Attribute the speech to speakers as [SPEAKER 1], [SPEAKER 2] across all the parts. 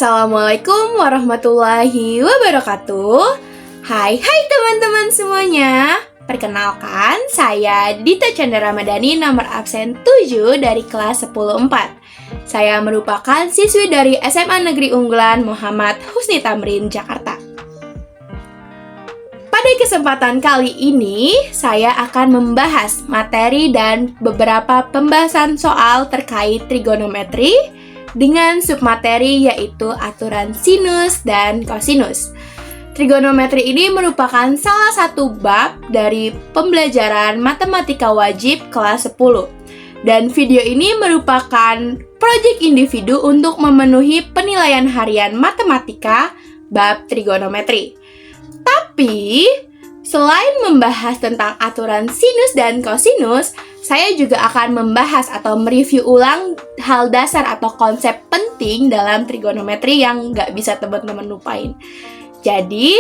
[SPEAKER 1] Assalamualaikum warahmatullahi wabarakatuh. Hai teman-teman semuanya. Perkenalkan, saya Dita Chandra Ramadhani, nomor absen 7 dari kelas 10-4. Saya merupakan siswi dari SMA Negeri Unggulan Muhammad Husni Tamrin, Jakarta. Pada kesempatan kali ini, saya akan membahas materi dan beberapa pembahasan soal terkait trigonometri dengan submateri yaitu aturan sinus dan kosinus. Trigonometri ini merupakan salah satu bab dari pembelajaran matematika wajib kelas 10. Dan video ini merupakan proyek individu untuk memenuhi penilaian harian matematika bab trigonometri. Tapi, selain membahas tentang aturan sinus dan kosinus, saya juga akan membahas atau mereview ulang hal dasar atau konsep penting dalam trigonometri yang nggak bisa teman-teman lupain. Jadi,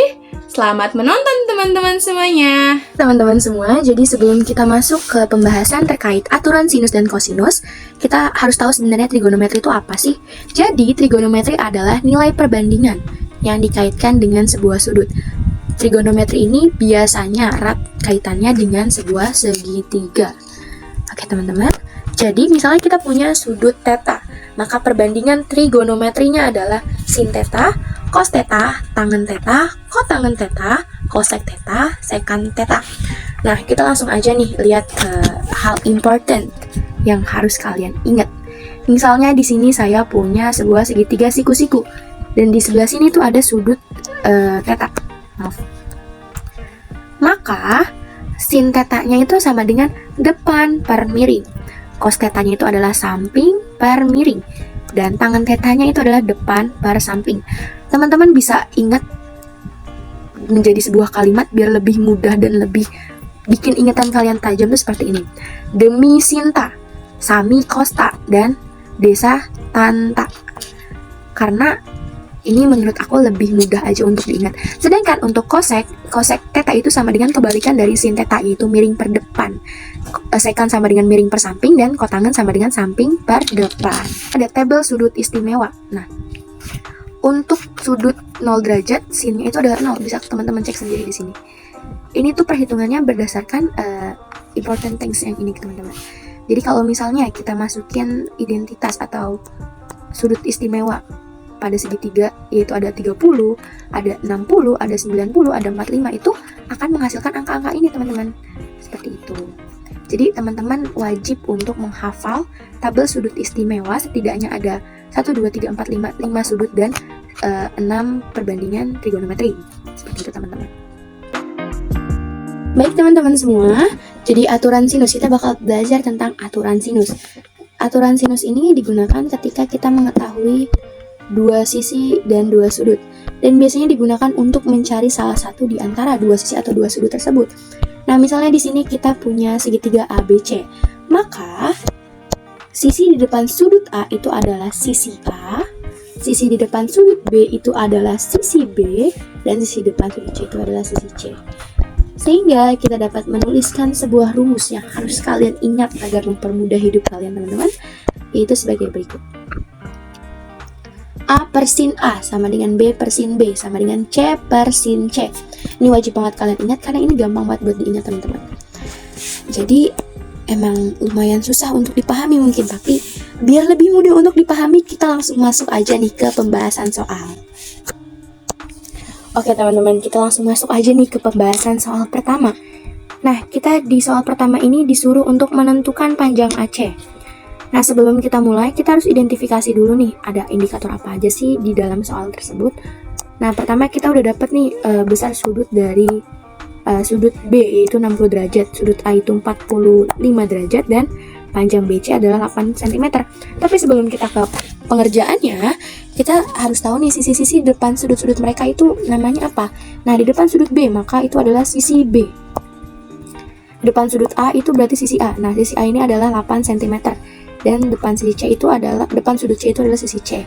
[SPEAKER 1] selamat menonton teman-teman semuanya.
[SPEAKER 2] Teman-teman semua, jadi sebelum kita masuk ke pembahasan terkait aturan sinus dan kosinus, kita harus tahu sebenarnya trigonometri itu apa sih? Jadi, trigonometri adalah nilai perbandingan yang dikaitkan dengan sebuah sudut. Trigonometri ini biasanya erat kaitannya dengan sebuah segitiga. Oke teman-teman, jadi misalnya kita punya sudut theta, maka perbandingan trigonometrinya adalah sin theta, cos theta, tangen theta, kotangen theta, cosec theta, secant theta. Nah, kita langsung aja nih lihat ke hal important yang harus kalian ingat. Misalnya di sini saya punya sebuah segitiga siku-siku, dan di sebelah sini tuh ada sudut theta. Maaf. Maka sin tetanya itu sama dengan depan per miring. Cos tetanya itu adalah samping per miring. Dan tangen tetanya itu adalah depan per samping. Teman-teman bisa ingat menjadi sebuah kalimat biar lebih mudah dan lebih bikin ingatan kalian tajam tuh seperti ini. Demi Sinta, Sami Kosta, dan Desa Tanta. Karena ini menurut aku lebih mudah aja untuk diingat. Sedangkan untuk kosek theta itu sama dengan kebalikan dari sin theta, yaitu miring per depan. Secant sama dengan miring per samping, dan kotangen sama dengan samping per depan. Ada tabel sudut istimewa. Nah, untuk sudut 0 derajat, sinnya itu adalah 0. Bisa teman-teman cek sendiri di sini. Ini tuh perhitungannya berdasarkan important things yang ini, teman-teman. Jadi kalau misalnya kita masukin identitas atau sudut istimewa pada segitiga, yaitu ada 30, ada 60, ada 90, ada 45, itu akan menghasilkan angka-angka ini teman-teman. Seperti itu. Jadi teman-teman wajib untuk menghafal tabel sudut istimewa, setidaknya ada 1, 2, 3, 4, 5 sudut dan 6 perbandingan trigonometri. Seperti itu teman-teman. Baik teman-teman semua, jadi aturan sinus, kita bakal belajar tentang aturan sinus. Aturan sinus ini digunakan ketika kita mengetahui dua sisi dan dua sudut, dan biasanya digunakan untuk mencari salah satu di antara dua sisi atau dua sudut tersebut. Nah, misalnya di sini kita punya segitiga ABC, maka sisi di depan sudut A itu adalah sisi A, sisi di depan sudut B itu adalah sisi B, dan sisi depan sudut C itu adalah sisi C. Sehingga kita dapat menuliskan sebuah rumus yang harus kalian ingat agar mempermudah hidup kalian teman-teman, yaitu sebagai berikut. A per sin A sama dengan B per sin B sama dengan C per sin C. Ini wajib banget kalian ingat karena ini gampang banget buat diingat teman-teman. Jadi emang lumayan susah untuk dipahami mungkin, tapi biar lebih mudah untuk dipahami, kita langsung masuk aja nih ke pembahasan soal. Oke teman-teman, kita langsung masuk aja nih ke pembahasan soal pertama. Nah, kita di soal pertama ini disuruh untuk menentukan panjang AC. Nah, sebelum kita mulai, kita harus identifikasi dulu nih, ada indikator apa aja sih di dalam soal tersebut. Nah, pertama kita udah dapet nih besar sudut dari sudut B yaitu 60 derajat, sudut A itu 45 derajat, dan panjang BC adalah 8 cm. Tapi sebelum kita ke pengerjaannya, kita harus tahu nih sisi-sisi depan sudut-sudut mereka itu namanya apa. Nah, di depan sudut B, maka itu adalah sisi B. Depan sudut A itu berarti sisi A. Nah, sisi A ini adalah 8 cm. Dan depan sudut C itu adalah sisi C.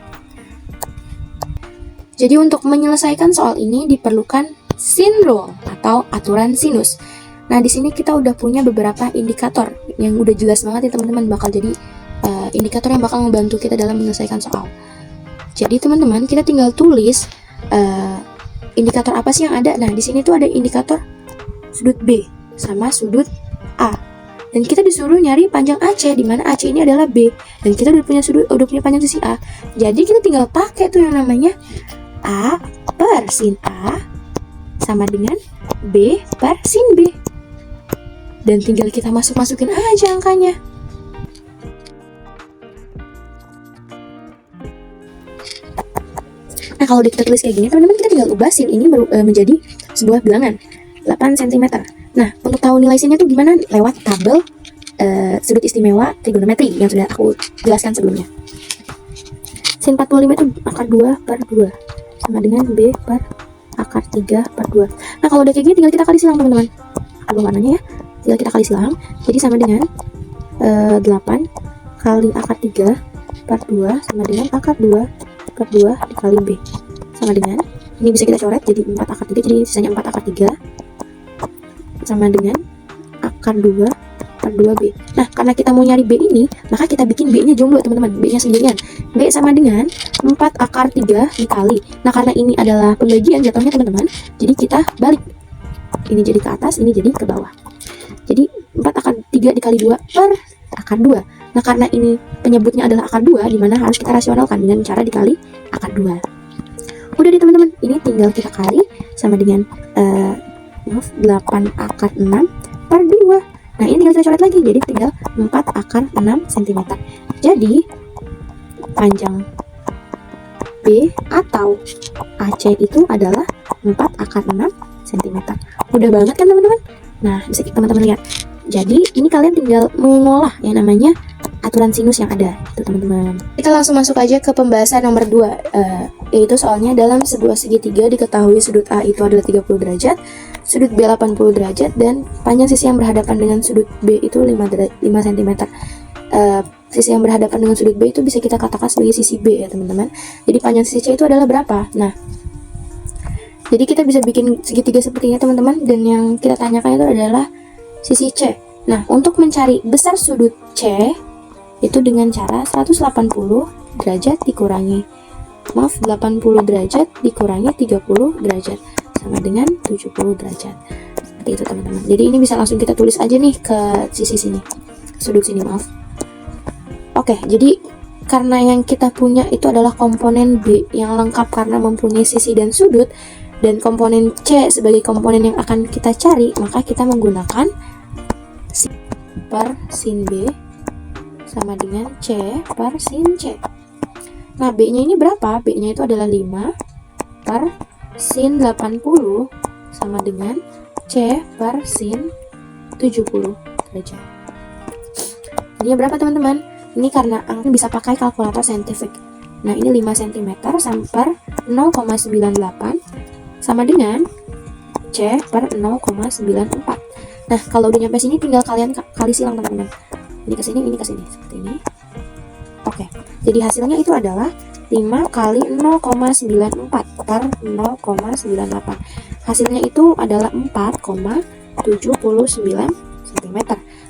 [SPEAKER 2] Jadi untuk menyelesaikan soal ini diperlukan sin rule atau aturan sinus. Nah, di sini kita udah punya beberapa indikator yang udah jelas banget ya teman-teman, bakal jadi indikator yang bakal membantu kita dalam menyelesaikan soal. Jadi teman-teman, kita tinggal tulis indikator apa sih yang ada. Nah, di sini tuh ada indikator sudut B sama sudut A. Dan kita disuruh nyari panjang AC, di mana AC ini adalah B. Dan kita udah punya panjang sisi A. Jadi kita tinggal pakai tuh yang namanya A per sin A sama dengan B per sin B. Dan tinggal kita masukin aja angkanya. Nah, kalau kita tulis kayak gini, teman-teman, kita tinggal ubah sin ini menjadi sebuah bilangan 8 cm. Nah, untuk tahu nilai sinnya tuh gimana? Lewat tabel sudut istimewa trigonometri yang sudah aku jelaskan sebelumnya. Sin 45 itu akar 2 per 2 sama dengan B per akar 3 per 2. Nah, kalau udah kayak gini tinggal kita kali silang, teman-teman. Aku warnanya ya. Tinggal kita kali silang. Jadi sama dengan 8 kali akar 3 per 2 sama dengan akar 2 per 2 dikali B. Sama dengan, ini bisa kita coret jadi 4 akar 3, jadi sisanya 4 akar 3 sama dengan akar 2 per 2B. Nah, karena kita mau nyari B ini, maka kita bikin B-nya jomblo, teman-teman. B-nya sendirian. B sama dengan 4 akar 3 dikali. Nah, karena ini adalah pembagian jatuhnya, teman-teman, jadi kita balik. Ini jadi ke atas, ini jadi ke bawah. Jadi 4 akar 3 dikali 2 per akar 2. Nah, karena ini penyebutnya adalah akar 2, dimana harus kita rasionalkan dengan cara dikali akar 2. Udah deh, teman-teman, ini tinggal kita kali sama dengan 8 akar 6 per 2. Nah, ini tinggal kita coret lagi, jadi tinggal 4 akar 6 cm. Jadi panjang B atau AC itu adalah 4 akar 6 cm. Mudah banget kan, teman-teman? Nah, bisa teman-teman lihat. Jadi ini kalian tinggal mengolah yang namanya aturan sinus yang ada, itu teman-teman. Kita langsung masuk aja ke pembahasan nomor 2, yaitu soalnya dalam sebuah segitiga diketahui sudut A itu adalah 30 derajat, sudut B 80 derajat, dan panjang sisi yang berhadapan dengan sudut B itu 5 cm. Sisi yang berhadapan dengan sudut B itu bisa kita katakan sebagai sisi B ya, teman-teman. Jadi panjang sisi C itu adalah berapa? Nah, jadi kita bisa bikin segitiga seperti ini, teman-teman, dan yang kita tanyakan itu adalah sisi C. Nah, untuk mencari besar sudut C itu dengan cara 180 derajat dikurangi 80 derajat dikurangi 30 derajat sama dengan 70 derajat. Seperti itu, teman-teman. Jadi ini bisa langsung kita tulis aja nih ke sisi sini, sudut sini, maaf. Oke, jadi karena yang kita punya itu adalah komponen B yang lengkap karena mempunyai sisi dan sudut, dan komponen C sebagai komponen yang akan kita cari, maka kita menggunakan sin per sin B sama dengan C per sin C. Nah, B-nya ini berapa? B-nya itu adalah 5 per sin 80 sama dengan C per sin 70 derajat. Ini berapa, teman-teman? Ini karena angka bisa pakai kalkulator saintifik. Nah, ini 5 cm per 0,98 sama dengan C per 0,94. Nah, kalau udah nyampe sini tinggal kalian kali silang, teman-teman. Ini ke sini seperti ini. Oke. Jadi hasilnya itu adalah 5 kali 0,94 per 0,98. Hasilnya itu adalah 4,79 cm.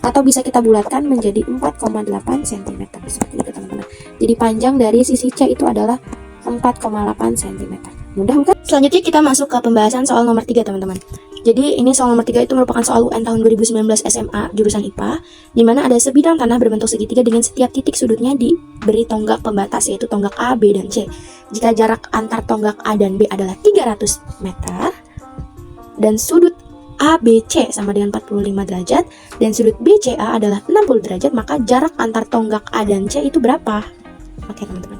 [SPEAKER 2] Atau bisa kita bulatkan menjadi 4,8 cm. Seperti itu, teman-teman. Jadi panjang dari sisi C itu adalah 4,8 cm. Mudah bukan? Selanjutnya kita masuk ke pembahasan soal nomor 3, teman-teman. Jadi ini soal nomor 3 itu merupakan soal UN tahun 2019 SMA jurusan IPA, di mana ada sebidang tanah berbentuk segitiga dengan setiap titik sudutnya diberi tonggak pembatas, yaitu tonggak A, B, dan C. Jika jarak antar tonggak A dan B adalah 300 meter, dan sudut ABC sama dengan 45 derajat, dan sudut BCA adalah 60 derajat, maka jarak antar tonggak A dan C itu berapa? Oke, teman-teman.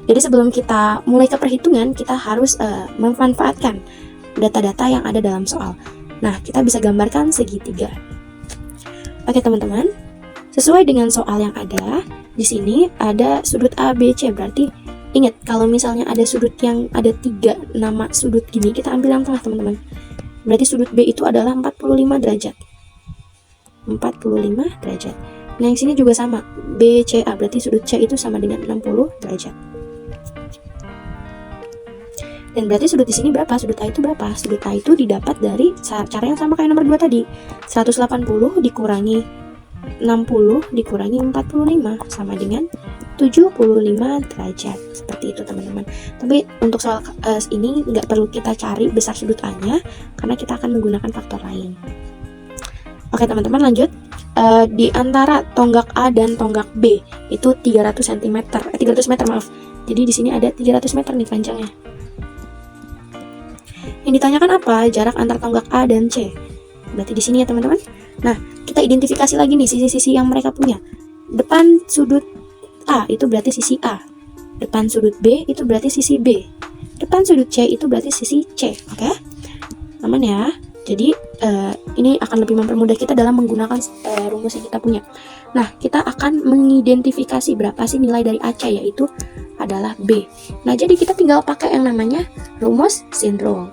[SPEAKER 2] Jadi sebelum kita mulai ke perhitungan, kita harus memanfaatkan data-data yang ada dalam soal. Nah, kita bisa gambarkan segitiga. Oke, teman-teman. Sesuai dengan soal yang ada, di sini ada sudut ABC. Berarti ingat, kalau misalnya ada sudut yang ada 3 nama sudut gini, kita ambil yang tengah, teman-teman. Berarti sudut B itu adalah 45 derajat. 45 derajat. Nah, yang sini juga sama. BCA, berarti sudut C itu sama dengan 60 derajat. Dan berarti sudut di sini berapa? Sudut A itu berapa? Sudut A itu didapat dari cara yang sama kayak nomor 2 tadi. 180 dikurangi 60 dikurangi 45 sama dengan 75 derajat. Seperti itu teman-teman. Tapi untuk soal ini nggak perlu kita cari besar sudut A-nya, karena kita akan menggunakan faktor lain. Oke teman-teman, lanjut. Di antara tonggak A dan tonggak B itu 300 meter maaf. Jadi di sini ada 300 meter nih panjangnya. Yang ditanyakan apa? Jarak antar tonggak A dan C. Berarti di sini ya teman-teman. Nah, kita identifikasi lagi nih sisi-sisi yang mereka punya. Depan sudut A itu berarti sisi A. Depan sudut B itu berarti sisi B. Depan sudut C itu berarti sisi C. Oke? Aman ya? Jadi ini akan lebih mempermudah kita dalam menggunakan rumus yang kita punya. Nah, kita akan mengidentifikasi berapa sih nilai dari AC, yaitu adalah B. Nah, jadi kita tinggal pakai yang namanya rumus sin rule.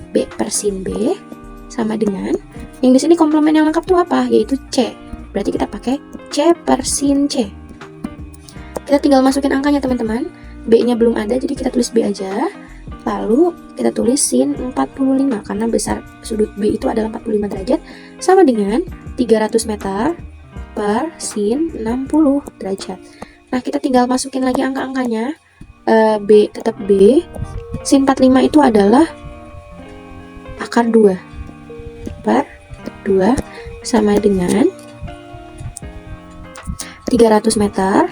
[SPEAKER 2] B per sin B sama dengan yang di sini komplement yang lengkap tuh apa? Yaitu C. Berarti kita pakai C per sin C. Kita tinggal masukin angkanya teman-teman. B-nya belum ada, jadi kita tulis B aja. Lalu kita tulis sin 45 karena besar sudut B itu adalah 45 derajat sama dengan 300 meter per sin 60 derajat. Nah, kita tinggal masukin lagi angka-angkanya. B tetap B. Sin 45 itu adalah akar 2 per 2 sama dengan 300 meter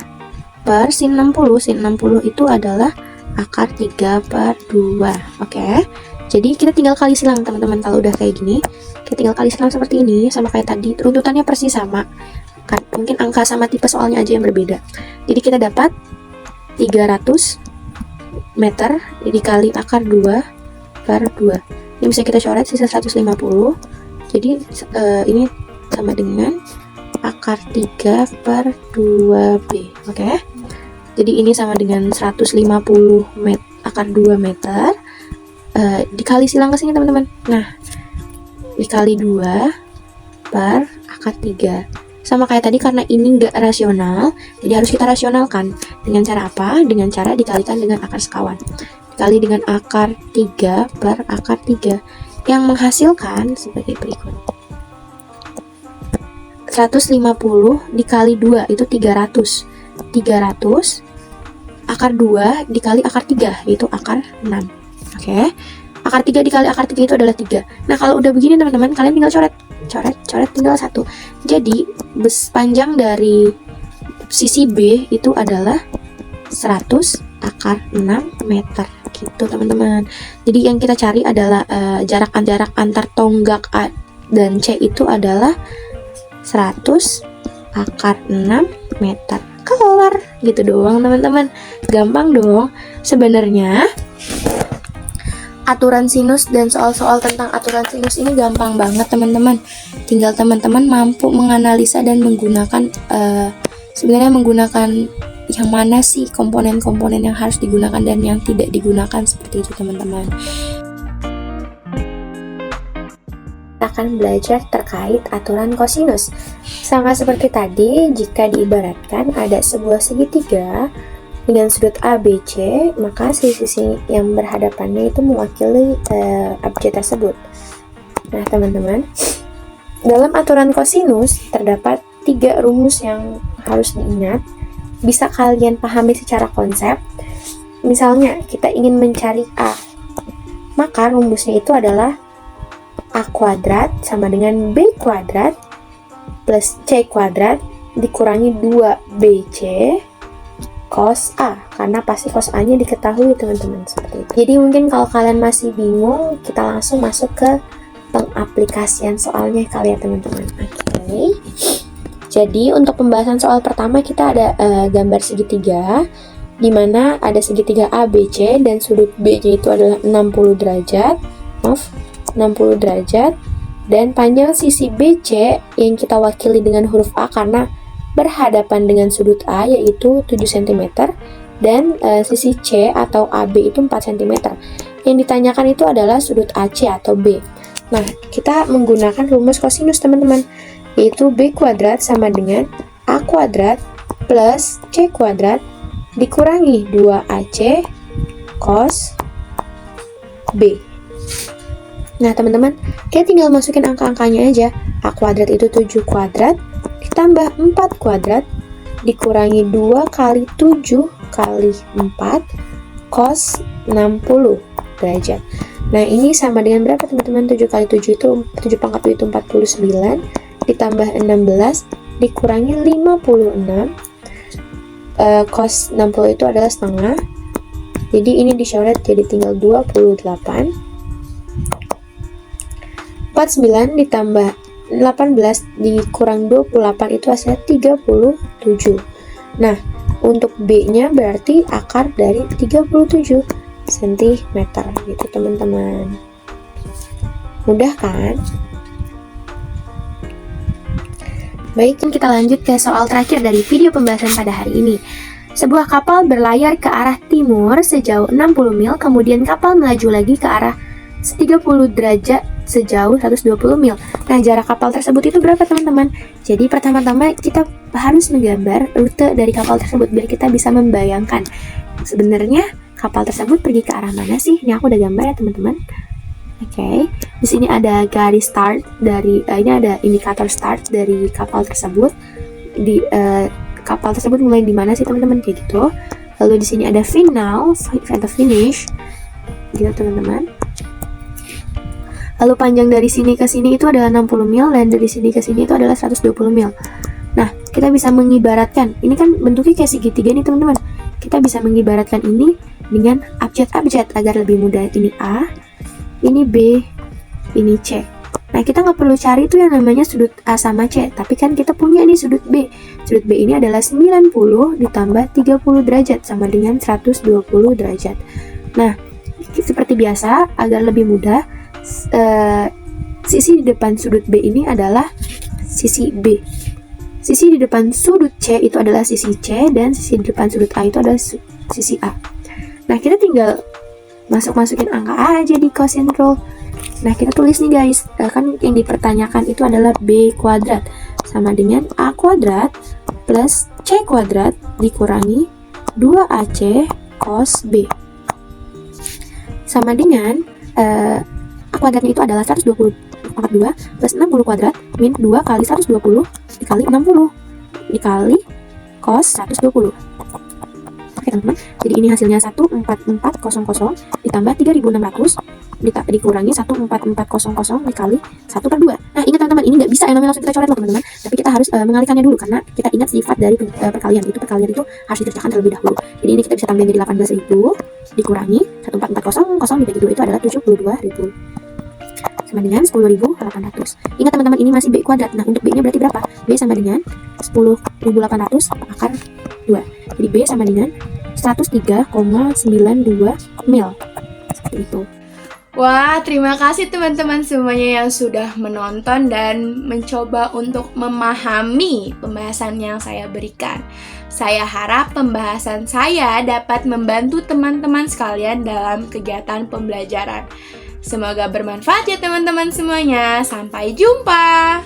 [SPEAKER 2] per sin 60. Sin 60 itu adalah akar 3 per 2. Oke. Jadi kita tinggal kali silang teman-teman. Kalau udah kayak gini, kita tinggal kali silang seperti ini, sama kayak tadi. Runtutannya persis sama. Kan mungkin angka sama tipe soalnya aja yang berbeda. Jadi kita dapat 300 meter dikali akar 2 per 2. Ini bisa kita coret sisa 150. Jadi ini sama dengan akar 3 per 2B. Oke. Jadi ini sama dengan 150 meter, akar 2 meter. Dikali silang ke sini teman-teman. Nah, dikali 2 per akar 3. Sama kayak tadi, karena ini nggak rasional, jadi harus kita rasionalkan. Dengan cara apa? Dengan cara dikalikan dengan akar sekawan. Dikali dengan akar 3 per akar 3. Yang menghasilkan sebagai berikut. 150 dikali 2 itu 300. 300 akar 2 dikali akar 3 yaitu akar 6. Oke. Akar 3 dikali akar 3 itu adalah 3. Nah, kalau udah begini teman-teman, kalian tinggal coret tinggal 1. Jadi panjang dari sisi B itu adalah 100 akar 6 meter gitu teman-teman. Jadi yang kita cari adalah jarak antar tonggak A dan C itu adalah 100 akar 6 meter. Kelar gitu doang teman-teman. Gampang dong. Sebenarnya aturan sinus dan soal-soal tentang aturan sinus ini gampang banget teman-teman. Tinggal teman-teman mampu menganalisa dan menggunakan sebenarnya menggunakan yang mana sih komponen-komponen yang harus digunakan dan yang tidak digunakan, seperti itu teman-teman. Kita akan belajar terkait aturan kosinus. Sama seperti tadi, jika diibaratkan ada sebuah segitiga dengan sudut A, B, C, maka sisi yang berhadapannya itu mewakili objek tersebut. Nah teman-teman, dalam aturan kosinus terdapat 3 rumus yang harus diingat. Bisa kalian pahami secara konsep. Misalnya kita ingin mencari A, maka rumusnya itu adalah A kuadrat sama dengan B kuadrat plus C kuadrat dikurangi 2BC cos A, karena pasti cos A nya diketahui teman-teman, seperti itu. Jadi mungkin kalau kalian masih bingung, kita langsung masuk ke pengaplikasian soalnya kali ya teman-teman. Oke. Jadi untuk pembahasan soal pertama kita ada gambar segitiga di mana ada segitiga ABC dan sudut B-nya itu adalah 60 derajat. 60 derajat dan panjang sisi BC yang kita wakili dengan huruf A karena berhadapan dengan sudut A yaitu 7 cm dan sisi C atau AB itu 4 cm. Yang ditanyakan itu adalah sudut AC atau B. Nah, kita menggunakan rumus kosinus teman-teman, yaitu B kuadrat sama dengan A kuadrat plus C kuadrat dikurangi 2AC cos B. Nah teman-teman, kita tinggal masukin angka-angkanya aja. A kuadrat itu 7 kuadrat ditambah 4 kuadrat dikurangi 2 kali 7 kali 4 cos 60 derajat. Nah, ini sama dengan berapa teman-teman? 7 kali 7 itu 7 pangkat 7 itu 49 ditambah 16 dikurangi 56. Cos 60 itu adalah setengah. Jadi ini dicoret jadi tinggal 28. 49 ditambah 18 dikurang 28 itu hasilnya 37. Nah, untuk B-nya berarti akar dari 37 cm gitu teman-teman. Mudah kan? Baik, kita lanjut ke soal terakhir dari video pembahasan pada hari ini. Sebuah kapal berlayar ke arah timur sejauh 60 mil, kemudian kapal melaju lagi ke arah 30 derajat sejauh 120 mil. Nah, jarak kapal tersebut itu berapa teman-teman? Jadi pertama-tama kita harus menggambar rute dari kapal tersebut biar kita bisa membayangkan sebenarnya kapal tersebut pergi ke arah mana sih? Ini aku udah gambar ya teman-teman. Oke, di sini ada garis start dari ini ada indikator start dari kapal tersebut. Di kapal tersebut mulai di mana sih teman-teman, kayak gitu. Lalu di sini ada final atau finish, gitu teman-teman. Lalu panjang dari sini ke sini itu adalah 60 mil dan dari sini ke sini itu adalah 120 mil. Nah, kita bisa mengibaratkan, ini kan bentuknya kayak segitiga nih teman-teman. Kita bisa mengibaratkan ini dengan abjad-abjad agar lebih mudah. Ini A, ini B, ini C. Nah, kita nggak perlu cari itu yang namanya sudut A sama C, tapi kan kita punya nih sudut B. Sudut B ini adalah 90 ditambah 30 derajat sama dengan 120 derajat. Nah, seperti biasa, agar lebih mudah, sisi di depan sudut B ini adalah sisi B. Sisi di depan sudut C itu adalah sisi C, dan sisi di depan sudut A itu adalah sisi A. Nah, kita tinggal masukin angka aja di quotient rule. Nah, kita tulis nih guys, kan yang dipertanyakan itu adalah B kuadrat sama dengan A kuadrat plus C kuadrat dikurangi 2AC cos B sama dengan A kuadratnya itu adalah 120 pangkat 2 plus 60 kuadrat min 2 kali 120 dikali 60 dikali cos 120. Oke teman-teman, jadi ini hasilnya 14400 ditambah 3600 dikurangi 14400 dikali 1/2. Nah, ingat teman-teman, ini nggak bisa yang namanya langsung kita coret loh teman-teman, tapi kita harus mengalihkannya dulu karena kita ingat sifat dari perkalian itu harus dikerjakan terlebih dahulu. Jadi ini kita bisa tambahin jadi 18.000 dikurangi 14400 dibagi 2 itu adalah 72.000 sama dengan 10.800. Ingat teman-teman, ini masih B kuadrat. Nah, untuk B-nya berarti berapa? B sama dengan 10.800 akar 2. Jadi B sama dengan 103,92 mil. Seperti itu.
[SPEAKER 1] Wah, terima kasih teman-teman semuanya yang sudah menonton dan mencoba untuk memahami pembahasan yang saya berikan. Saya harap pembahasan saya dapat membantu teman-teman sekalian dalam kegiatan pembelajaran. Semoga bermanfaat ya teman-teman semuanya. Sampai jumpa.